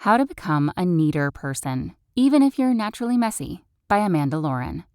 How to Become a Neater Person, Even If You're Naturally Messy, by Amanda Lauren.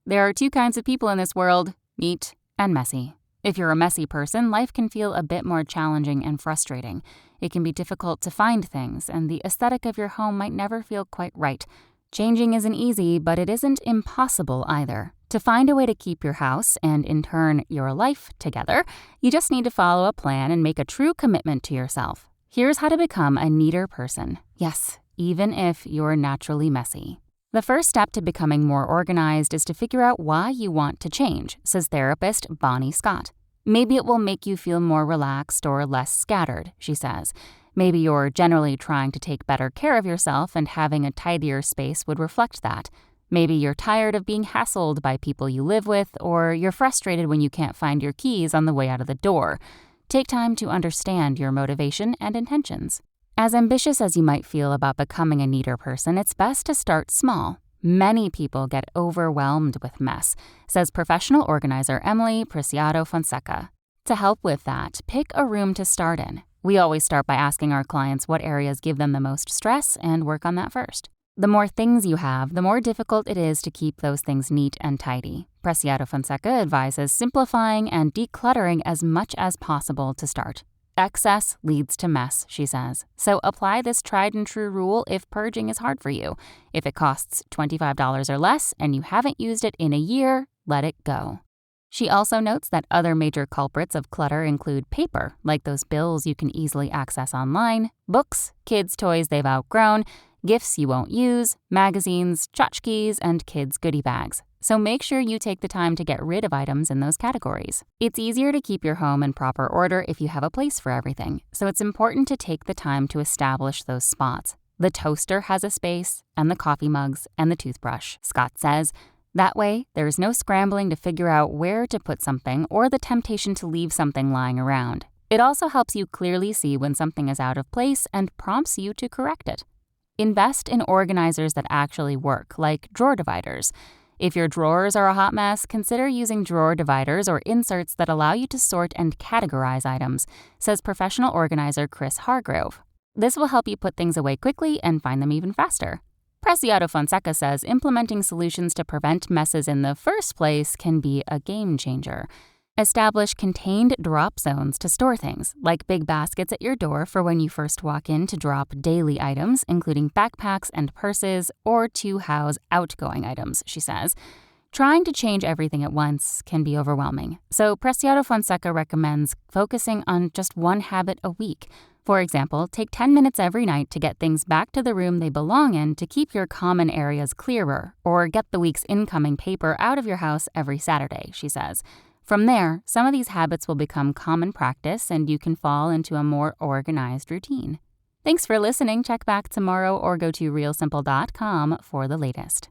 There are two kinds of people in this world, neat and messy. If you're a messy person, life can feel a bit more challenging and frustrating. It can be difficult to find things, and the aesthetic of your home might never feel quite right. Changing isn't easy, but it isn't impossible either. To find a way to keep your house, and in turn, your life, together, you just need to follow a plan and make a true commitment to yourself. Here's how to become a neater person. Yes, even if you're naturally messy. The first step to becoming more organized is to figure out why you want to change, says therapist Bonnie Scott. Maybe it will make you feel more relaxed or less scattered, she says. Maybe you're generally trying to take better care of yourself and having a tidier space would reflect that. Maybe you're tired of being hassled by people you live with, or you're frustrated when you can't find your keys on the way out of the door. Take time to understand your motivation and intentions. As ambitious as you might feel about becoming a neater person, it's best to start small. Many people get overwhelmed with mess, says professional organizer Emily Preciado Fonseca. To help with that, pick a room to start in. We always start by asking our clients what areas give them the most stress and work on that first. The more things you have, the more difficult it is to keep those things neat and tidy. Preciado Fonseca advises simplifying and decluttering as much as possible to start. Excess leads to mess, she says. So apply this tried and true rule if purging is hard for you. If it costs $25 or less and you haven't used it in a year, let it go. She also notes that other major culprits of clutter include paper, like those bills you can easily access online, books, kids' toys they've outgrown, gifts you won't use, magazines, tchotchkes, and kids' goodie bags. So make sure you take the time to get rid of items in those categories. It's easier to keep your home in proper order if you have a place for everything, so it's important to take the time to establish those spots. The toaster has a space, and the coffee mugs, and the toothbrush, Scott says. That way, there's no scrambling to figure out where to put something or the temptation to leave something lying around. It also helps you clearly see when something is out of place and prompts you to correct it. Invest in organizers that actually work, like drawer dividers. If your drawers are a hot mess, consider using drawer dividers or inserts that allow you to sort and categorize items, says professional organizer Chris Hargrove. This will help you put things away quickly and find them even faster. Preciado Fonseca says implementing solutions to prevent messes in the first place can be a game changer. Establish contained drop zones to store things, like big baskets at your door for when you first walk in to drop daily items, including backpacks and purses, or to house outgoing items, she says. Trying to change everything at once can be overwhelming, so Preciado Fonseca recommends focusing on just one habit a week. For example, take 10 minutes every night to get things back to the room they belong in to keep your common areas clearer, or get the week's incoming paper out of your house every Saturday, she says. From there, some of these habits will become common practice and you can fall into a more organized routine. Thanks for listening. Check back tomorrow or go to realsimple.com for the latest.